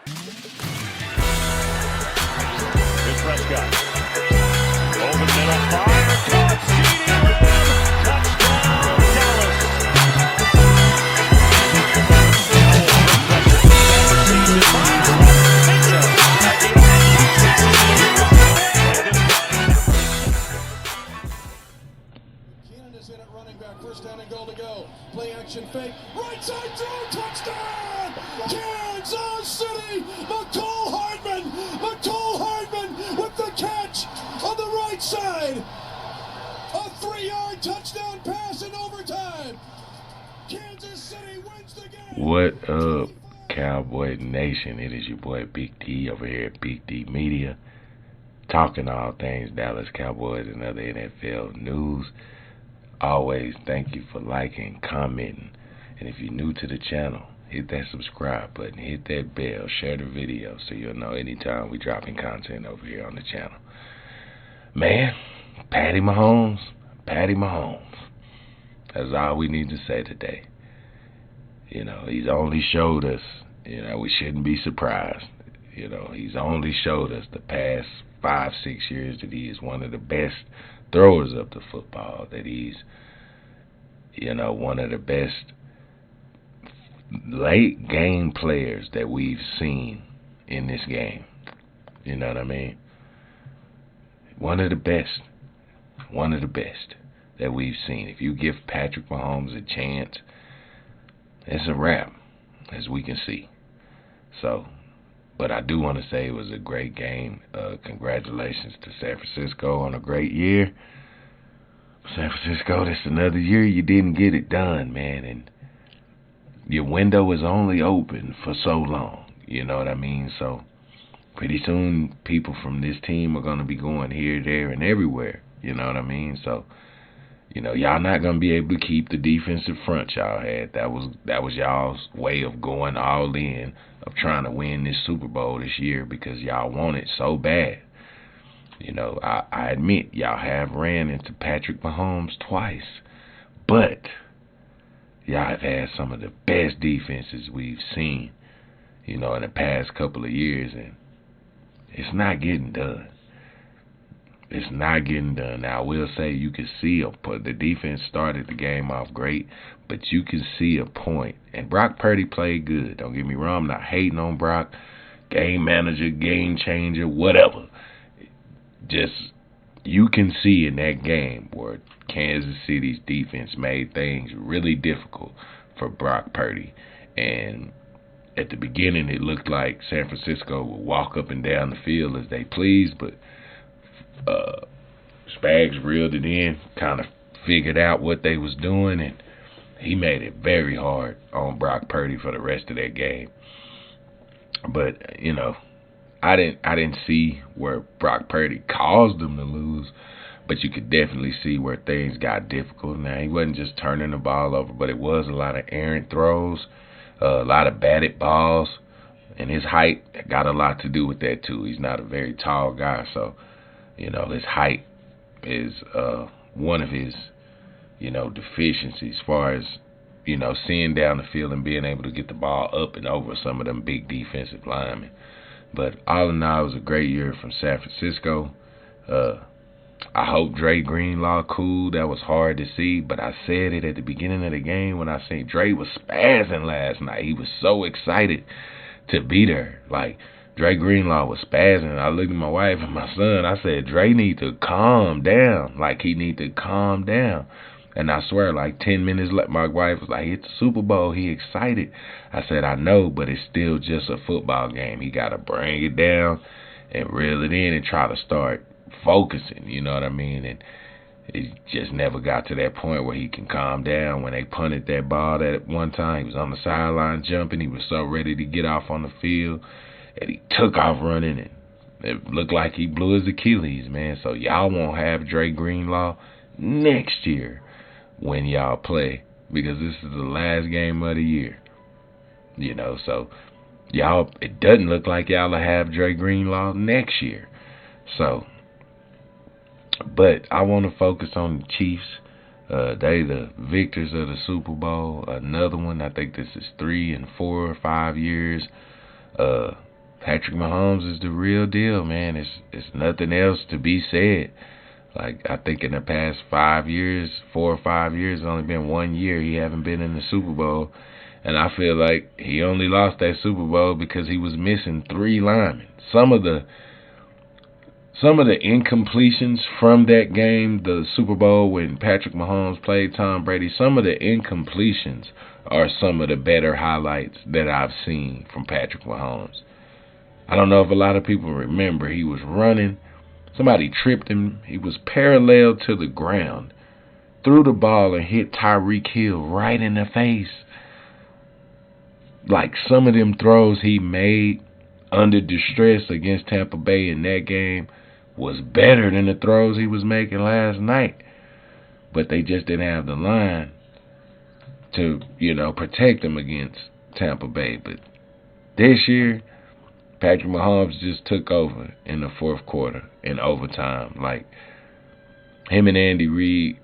Here's Prescott. Over the middle, fire, caught, CD Lamb, touchdown, Dallas. Keenan is in at running back, first down and goal to go. Play action fake, right side throw, touchdown! Kansas City! McCole Hardman with the catch on the right side. A 3-yard touchdown pass in overtime. Kansas City wins the game. What up, Cowboy Nation? It is your boy Big D over here at Big D Media, talking all things Dallas Cowboys and other NFL news. Always thank you for liking, commenting, and if you're new to the channel, hit that subscribe button, hit that bell, share the video so you'll know anytime we dropping content over here on the channel. Man, Patty Mahomes. That's all we need to say today. You know, he's only showed us, we shouldn't be surprised. He's only showed us the past 5-6 years that he is one of the best throwers of the football, that he's, one of the best late game players that we've seen in this game. You know what I mean? One of the best that we've seen. If you give Patrick Mahomes a chance, it's a wrap, as we can see. So, but I do want to say it was a great game. Congratulations to San Francisco on a great year. San Francisco, this is another year you didn't get it done, man. And your window was only open for so long. You know what I mean? So pretty soon people from this team are going to be going here, there, and everywhere. You know what I mean? So, y'all not going to be able to keep the defensive front y'all had. That was y'all's way of going all in, of trying to win this Super Bowl this year because y'all want it so bad. I admit y'all have ran into Patrick Mahomes twice, but y'all have had some of the best defenses we've seen, in the past couple of years, and it's not getting done. It's not getting done. Now, I will say you can see the defense started the game off great, but you can see a point. And Brock Purdy played good. Don't get me wrong. I'm not hating on Brock. Game manager, game changer, whatever. Just, you can see in that game where Kansas City's defense made things really difficult for Brock Purdy. And at the beginning, it looked like San Francisco would walk up and down the field as they pleased, but Spags reeled it in, kind of figured out what they was doing, and he made it very hard on Brock Purdy for the rest of that game. But I didn't see where Brock Purdy caused them to lose, but you could definitely see where things got difficult. Now, he wasn't just turning the ball over, but it was a lot of errant throws, a lot of batted balls, and his height got a lot to do with that too. He's not a very tall guy, so his height is one of his, deficiencies as far as, seeing down the field and being able to get the ball up and over some of them big defensive linemen. But all in all, it was a great year from San Francisco. I hope Dre Greenlaw cool. That was hard to see, but I said it at the beginning of the game when I seen Dre was spazzing last night. He was so excited to be there. Like, Dre Greenlaw was spazzing. I looked at my wife and my son. I said, Dre need to calm down. Like, he need to calm down. And I swear, like 10 minutes later, my wife was like, it's the Super Bowl. He excited. I said, I know, but it's still just a football game. He got to bring it down and reel it in and try to start focusing. You know what I mean? And it just never got to that point where he can calm down. When they punted that ball that one time, he was on the sideline jumping. He was so ready to get off on the field. And he took off running, and it looked like he blew his Achilles, man. So y'all won't have Dre Greenlaw next year when y'all play, because this is the last game of the year. So y'all, it doesn't look like y'all will have Dre Greenlaw next year. So, but I want to focus on the Chiefs. They the victors of the Super Bowl. Another one, I think this is 3 and 4 or 5 years. Patrick Mahomes is the real deal, man. It's nothing else to be said. Like, I think in the past 5 years, 4 or 5 years, it's only been 1 year he haven't been in the Super Bowl. And I feel like he only lost that Super Bowl because he was missing 3 linemen. Some of the incompletions from that game, the Super Bowl when Patrick Mahomes played Tom Brady, some of the incompletions are some of the better highlights that I've seen from Patrick Mahomes. I don't know if a lot of people remember, he was running. Somebody tripped him. He was parallel to the ground, threw the ball and hit Tyreek Hill right in the face. Like, some of them throws he made under distress against Tampa Bay in that game was better than the throws he was making last night. But they just didn't have the line to, protect him against Tampa Bay. But this year, Patrick Mahomes just took over in the fourth quarter in overtime. Like, him and Andy Reid,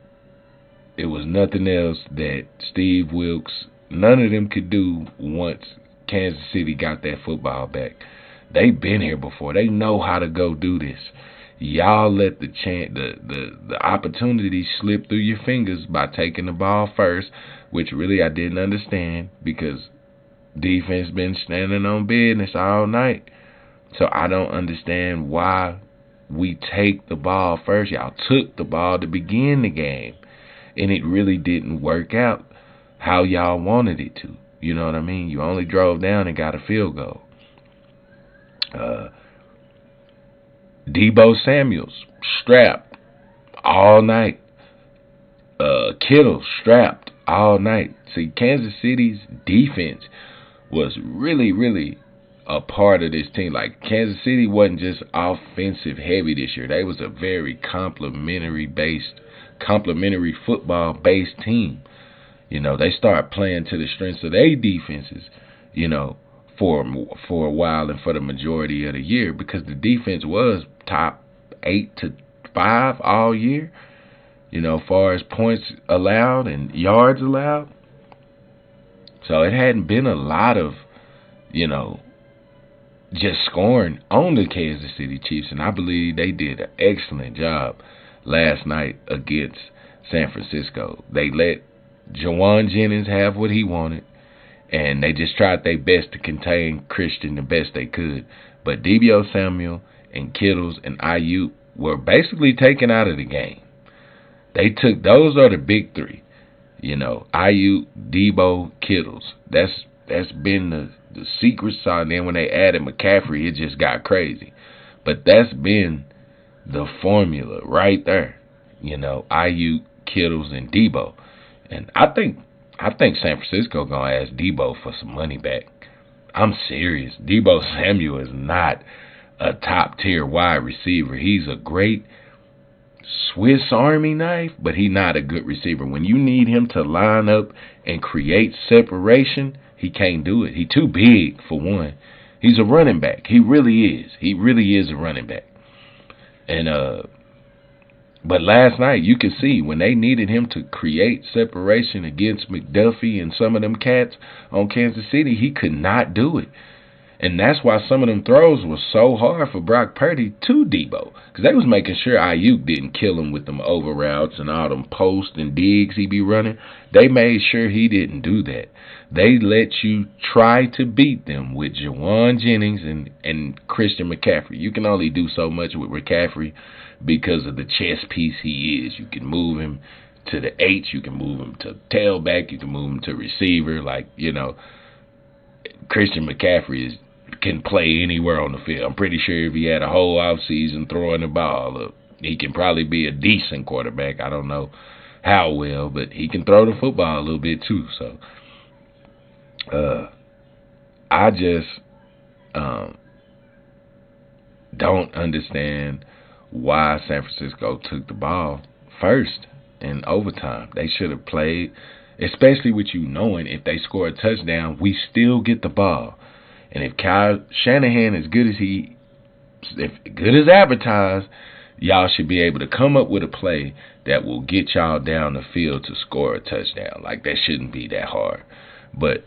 it was nothing else that Steve Wilks, none of them could do once Kansas City got that football back. They've been here before. They know how to go do this. Y'all let the opportunity slip through your fingers by taking the ball first, which really I didn't understand because defense been standing on business all night. So I don't understand why we take the ball first. Y'all took the ball to begin the game, and it really didn't work out how y'all wanted it to. You know what I mean? You only drove down and got a field goal. Deebo Samuel's strapped all night. Kittle strapped all night. See, Kansas City's defense was really, really a part of this team. Like, Kansas City wasn't just offensive heavy this year. They was a very complimentary football based team. They started playing to the strengths of their defenses, for a while and for the majority of the year, because the defense was top 8 to 5 all year, as far as points allowed and yards allowed. So it hadn't been a lot of, just scoring on the Kansas City Chiefs, and I believe they did an excellent job last night against San Francisco. They let Jawan Jennings have what he wanted, and they just tried their best to contain Christian the best they could. But Deebo Samuel and Kittles and Ayuk were basically taken out of the game. Those are the big three. Ayuk, Deebo, Kittles. That's been the secret sauce. And then when they added McCaffrey, it just got crazy. But that's been the formula right there. Ayuk, Kittles, and Deebo. And I think San Francisco gonna ask Deebo for some money back. I'm serious. Deebo Samuel is not a top tier wide receiver. He's a great Swiss Army knife, but he's not a good receiver. When you need him to line up and create separation, he can't do it. He's too big, for one. He's a running back. He really is. He really is a running back. And but last night, you could see when they needed him to create separation against McDuffie and some of them cats on Kansas City, he could not do it. And that's why some of them throws were so hard for Brock Purdy to Deebo, because they was making sure Ayuk didn't kill him with them over routes and all them posts and digs he be running. They made sure he didn't do that. They let you try to beat them with Jawan Jennings and Christian McCaffrey. You can only do so much with McCaffrey because of the chess piece he is. You can move him to the H, you can move him to tailback, you can move him to receiver. Christian McCaffrey can play anywhere on the field. I'm pretty sure if he had a whole offseason throwing the ball up, he can probably be a decent quarterback. I don't know how well, but he can throw the football a little bit too. So I just don't understand why San Francisco took the ball first in overtime. They should have played, especially with you knowing if they score a touchdown, we still get the ball. And if Kyle Shanahan is good as advertised, y'all should be able to come up with a play that will get y'all down the field to score a touchdown. Like, that shouldn't be that hard. But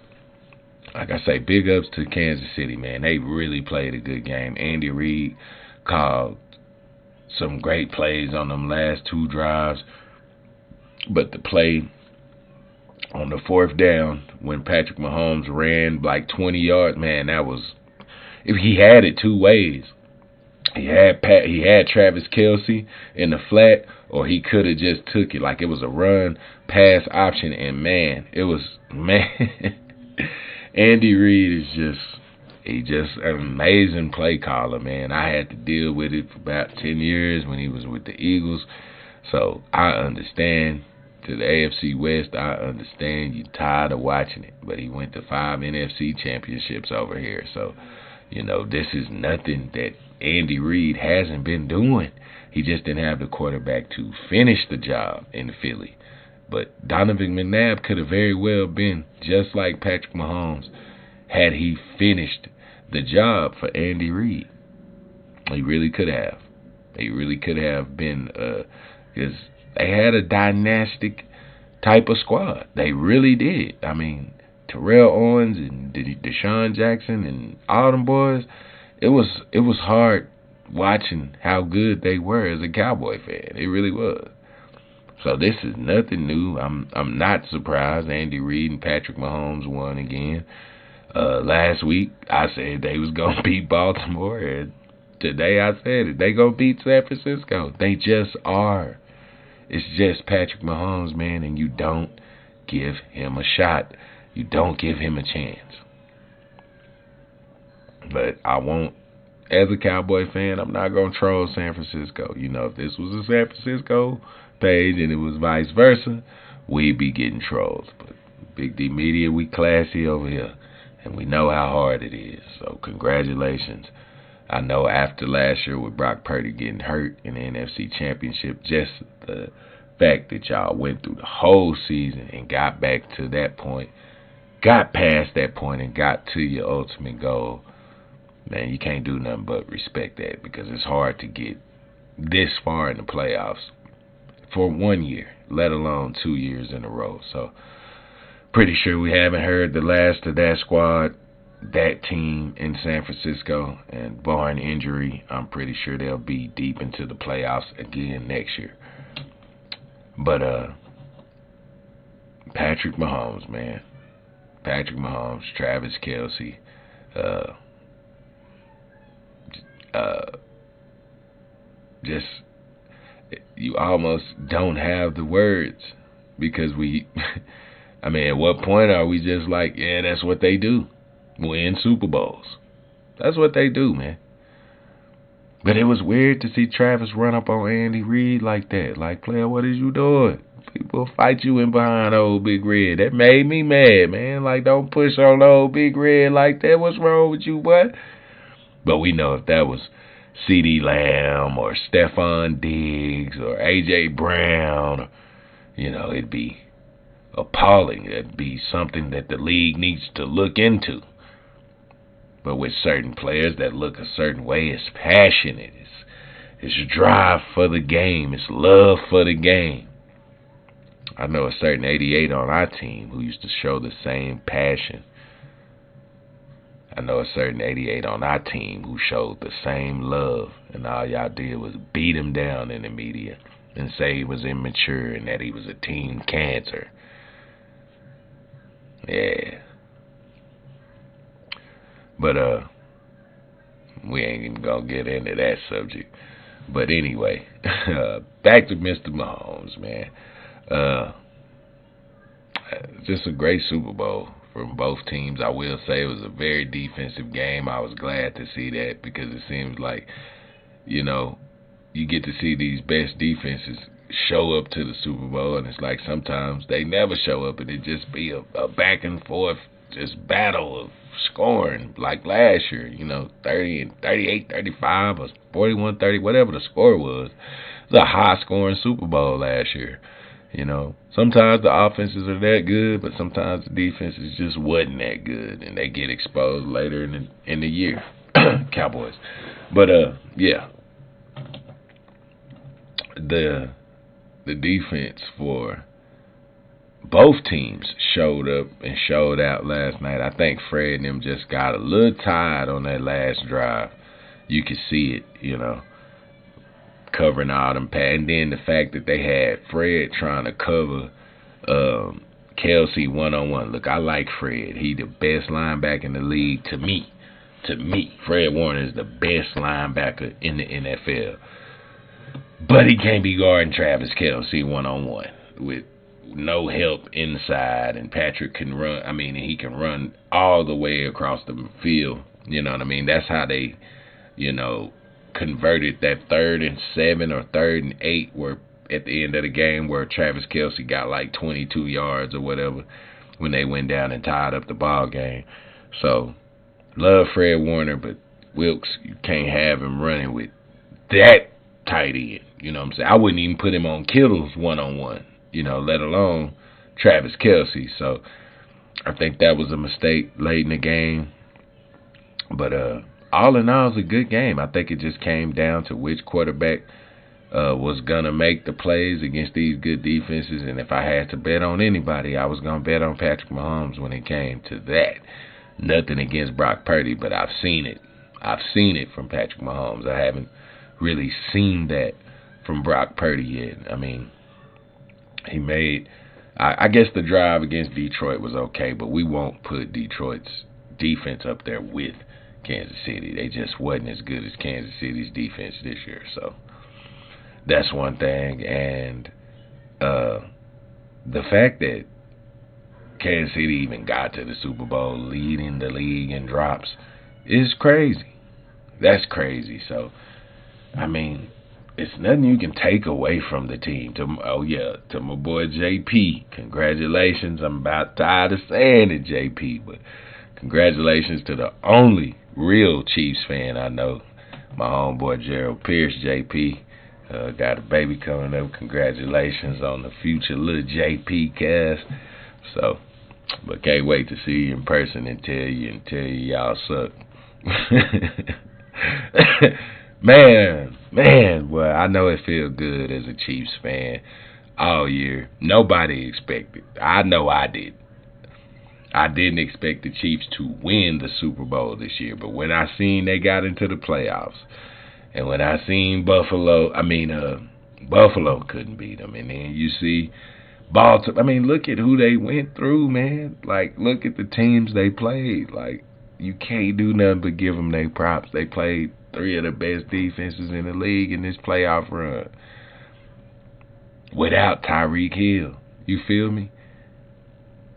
like I say, big ups to Kansas City, man. They really played a good game. Andy Reid called some great plays on them last 2 drives. But the play on the 4th down when Patrick Mahomes ran like 20 yards, man, that was, if he had it 2 ways. He had Travis Kelce in the flat, or he could have just took it like it was a run pass option. And man, Andy Reid is just an amazing play caller, man. I had to deal with it for about 10 years when he was with the Eagles, so I understand. To the AFC West, I understand you tired of watching it, but he went to 5 NFC championships over here, so this is nothing that Andy Reid hasn't been doing. He just didn't have the quarterback to finish the job in Philly. But Donovan McNabb could have very well been just like Patrick Mahomes had he finished the job for Andy Reid. He really could have. He really could have been, because they had a dynastic type of squad. They really did. I mean, Terrell Owens and Deshaun Jackson and all them boys, it was hard watching how good they were as a Cowboy fan. It really was. So this is nothing new. I'm not surprised Andy Reid and Patrick Mahomes won again. Last week I said they was gonna beat Baltimore, and today I said it. They gonna beat San Francisco. They just are. It's just Patrick Mahomes, man, and you don't give him a shot. You don't give him a chance. But I won't, as a Cowboy fan, I'm not going to troll San Francisco. If this was a San Francisco page and it was vice versa, we'd be getting trolls. But Big D Media, we classy over here, and we know how hard it is. So congratulations. I know after last year with Brock Purdy getting hurt in the NFC Championship, just the fact that y'all went through the whole season and got back to that point, got past that point and got to your ultimate goal, man, you can't do nothing but respect that, because it's hard to get this far in the playoffs for 1 year, let alone 2 years in a row. So pretty sure we haven't heard the last of that squad, that team in San Francisco, and barring injury, I'm pretty sure they'll be deep into the playoffs again next year. But Patrick Mahomes, man. Patrick Mahomes, Travis Kelce, just, you almost don't have the words, because I mean, at what point are we just like, yeah, that's what they do, win Super Bowls. That's what they do, man. But it was weird to see Travis run up on Andy Reid like that. Like, player, what is you doing? People fight you in behind old Big Red. That made me mad, man. Like, don't push on old Big Red like that. What's wrong with you, boy? But we know if that was CeeDee Lamb or Stephon Diggs or A.J. Brown, it'd be appalling. It'd be something that the league needs to look into. But with certain players that look a certain way, it's passionate. It's drive for the game. It's love for the game. I know a certain 88 on our team who used to show the same passion. I know a certain 88 on our team who showed the same love, and all y'all did was beat him down in the media and say he was immature and that he was a team cancer. Yeah. But we ain't even gonna get into that subject. But anyway, back to Mr. Mahomes, man. Just a great Super Bowl from both teams. I will say it was a very defensive game. I was glad to see that, because it seems like, you get to see these best defenses show up to the Super Bowl, and it's like sometimes they never show up, and it just be a back and forth just battle of scoring like last year, 30 and 38, 35 or 41, 30, whatever the score was. It was a high scoring Super Bowl last year. Sometimes the offenses are that good, but sometimes the defenses just wasn't that good, and they get exposed later in the year. Cowboys. But yeah, the defense for both teams showed up and showed out last night. I think Fred and them just got a little tired on that last drive. You could see it, covering all them pads. And then the fact that they had Fred trying to cover Kelsey one-on-one. Look, I like Fred. He the best linebacker in the league to me. To me, Fred Warner is the best linebacker in the NFL. But he can't be guarding Travis Kelsey one-on-one with no help inside, and Patrick can run. I mean, he can run all the way across the field. You know what I mean? That's how they, converted that 3rd and 7 or 3rd and 8 where at the end of the game where Travis Kelsey got like 22 yards or whatever when they went down and tied up the ball game. So, love Fred Warner, but Wilkes, you can't have him running with that tight end. You know what I'm saying? I wouldn't even put him on Kittle's one-on-one, let alone Travis Kelsey. So, I think that was a mistake late in the game. But all in all, it was a good game. I think it just came down to which quarterback was going to make the plays against these good defenses. And if I had to bet on anybody, I was going to bet on Patrick Mahomes when it came to that. Nothing against Brock Purdy, but I've seen it. I've seen it from Patrick Mahomes. I haven't really seen that from Brock Purdy yet. I mean, he made, I guess the drive against Detroit was okay, but we won't put Detroit's defense up there with Kansas City. They just wasn't as good as Kansas City's defense this year. So that's one thing. And the fact that Kansas City even got to the Super Bowl leading the league in drops is crazy. That's crazy. So, I mean, it's nothing you can take away from the team. To my boy JP, congratulations. I'm about tired of saying it, JP, but congratulations to the only real Chiefs fan I know, my homeboy Gerald Pierce, JP. Got a baby coming up. Congratulations on the future little JP cast. So, but can't wait to see you in person and tell you y'all suck. Man, boy, I know it feels good as a Chiefs fan all year. Nobody expected. I know I did. I didn't expect the Chiefs to win the Super Bowl this year, but when I seen they got into the playoffs, and when I seen Buffalo couldn't beat them, and then you see Baltimore. I mean, look at who they went through, man. Like, look at the teams they played. Like, you can't do nothing but give them their props. They played 3 of the best defenses in the league in this playoff run without Tyreek Hill. You feel me?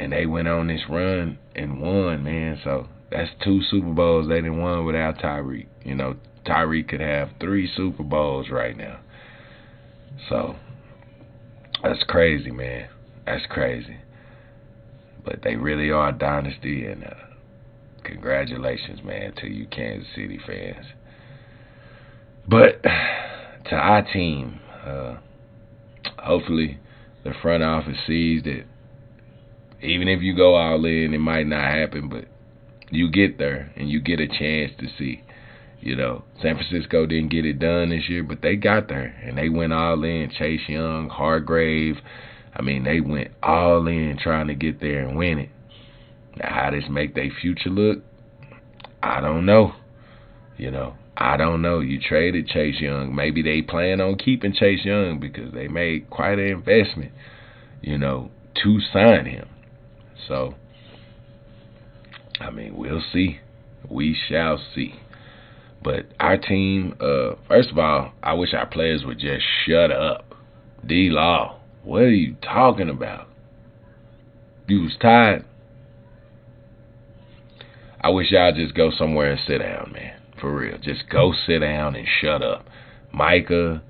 And they went on this run and won, man. So that's 2 Super Bowls they didn't won without Tyreek. Tyreek could have 3 Super Bowls right now. So that's crazy, man. That's crazy. But they really are a dynasty, and congratulations, man, to you Kansas City fans. But to our team, hopefully the front office sees that even if you go all in, it might not happen, but you get there and you get a chance to see. San Francisco didn't get it done this year, but they got there and they went all in. Chase Young, Hargrave, I mean, they went all in trying to get there and win it. Now, how this make their future look, I don't know. I don't know. You traded Chase Young. Maybe they plan on keeping Chase Young because they made quite an investment, to sign him. So, I mean, we'll see. We shall see. But our team, first of all, I wish our players would just shut up. D-Law, what are you talking about? You was tired? I wish y'all just go somewhere and sit down, man. For real. Just go sit down and shut up. Micah,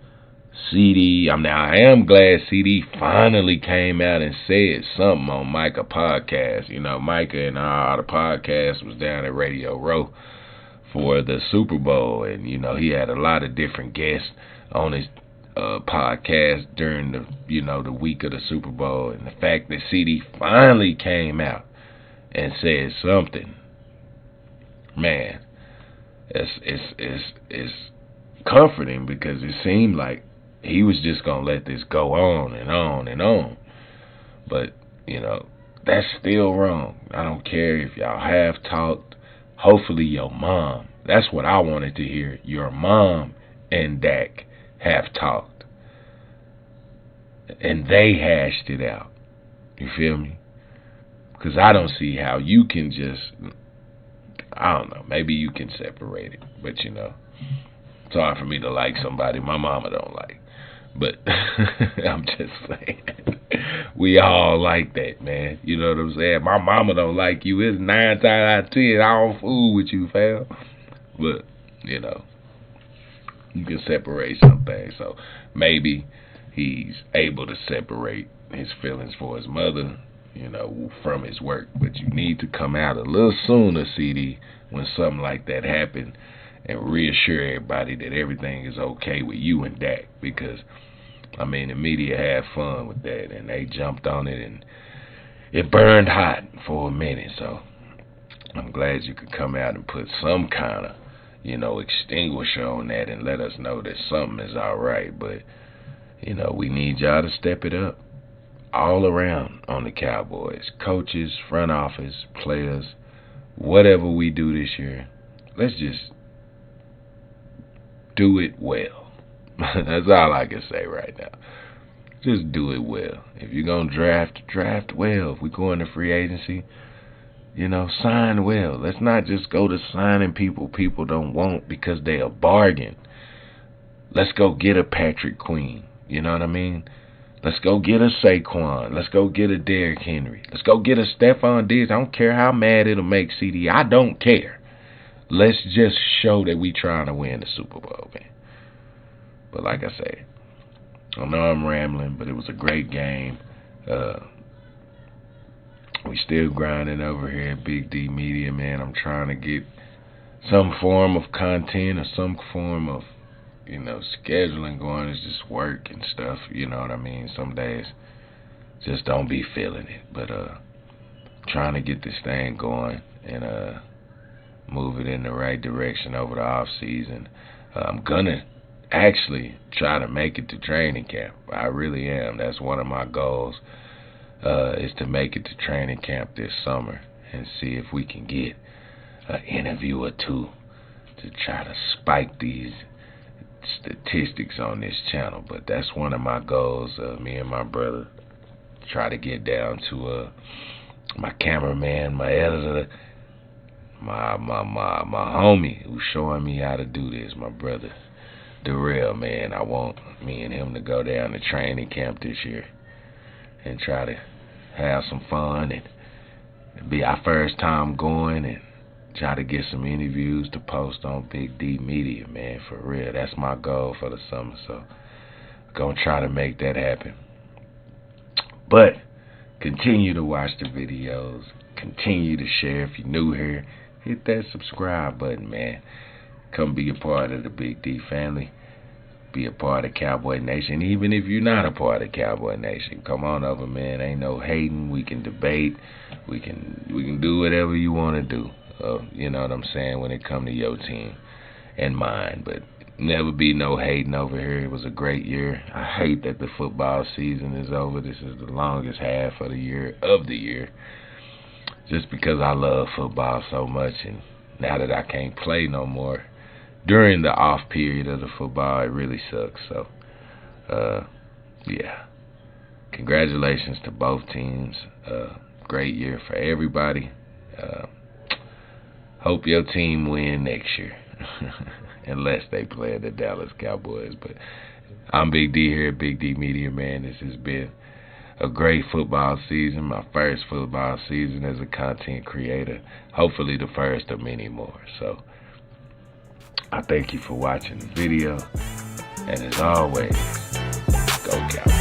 CD. I am glad CD finally came out and said something on Micah podcast. Micah and all the podcast was down at Radio Row for the Super Bowl, and he had a lot of different guests on his podcast during the week of the Super Bowl, and the fact that CD finally came out and said something, man, it's comforting, because it seemed like he was just gonna let this go on and on and on. But You know, that's still wrong. I don't care if y'all have talked. Hopefully your mom, that's what I wanted to hear. Your mom and Dak have talked. And they hashed it out. You feel me? Because I don't see how you can just, I don't know, maybe you can separate it. But, you know, it's hard for me to like somebody my mama don't like. But I'm just saying, we all like that, man. You know what I'm saying? My mama don't like you. It's 9 times out of 10. I don't fool with you, fam. But, you know, you can separate some things. So maybe he's able to separate his feelings for his mother, you know, from his work. But you need to come out a little sooner, CD, when something like that happens, and reassure everybody that everything is okay with you and Dak. Because, I mean, the media had fun with that, and they jumped on it, and it burned hot for a minute. So I'm glad you could come out and put some kind of, you know, extinguisher on that and let us know that something is all right. But, you know, we need y'all to step it up all around on the Cowboys. Coaches, front office, players, whatever we do this year, let's just do it well. That's all I can say right now. Just do it well. If you're going to draft well. If we go into free agency, you know, sign well. Let's not just go to signing people don't want because they a bargain. Let's go get a Patrick Queen. You know what I mean? Let's go get a Saquon. Let's go get a Derrick Henry. Let's go get a Stephon Diggs. I don't care how mad it'll make CD. I don't care. Let's just show that we trying to win the Super Bowl, man. But like I said, I know I'm rambling, but it was a great game. We still grinding over here at Big D Media, man. I'm trying to get some form of content or some form of, you know, scheduling going. It's just work and stuff, you know what I mean? Some days just don't be feeling it. But trying to get this thing going and move it in the right direction over the off season. I'm gonna actually try to make it to training camp. I really am. That's one of my goals, is to make it to training camp this summer and see if we can get an interview or two to try to spike these statistics on this channel. But that's one of my goals. Me and my brother try to get down to my cameraman, my editor, my homie who's showing me how to do this, my brother Darrell, man. I want me and him to go down to training camp this year and try to have some fun and be our first time going and try to get some interviews to post on Big D Media, man, for real. That's my goal for the summer, so gonna try to make that happen. But continue to watch the videos, continue to share. If you're new here, hit that subscribe button, man. Come be a part of the Big D family. Be a part of Cowboy Nation. Even if you're not a part of Cowboy Nation, come on over, man. Ain't no hating. We can debate. We can do whatever you want to do. You know what I'm saying, when it come to your team and mine. But never be no hating over here. It was a great year. I hate that the football season is over. This is the longest half of the year. Just because I love football so much, and now that I can't play no more during the off period of the football, it really sucks. So, yeah. Congratulations to both teams. Great year for everybody. Hope your team win next year. Unless they play the Dallas Cowboys. But I'm Big D here at Big D Media, man. This has been a great football season. My first football season as a content creator. Hopefully the first of many more. So I thank you for watching the video. And as always, go Cowboys.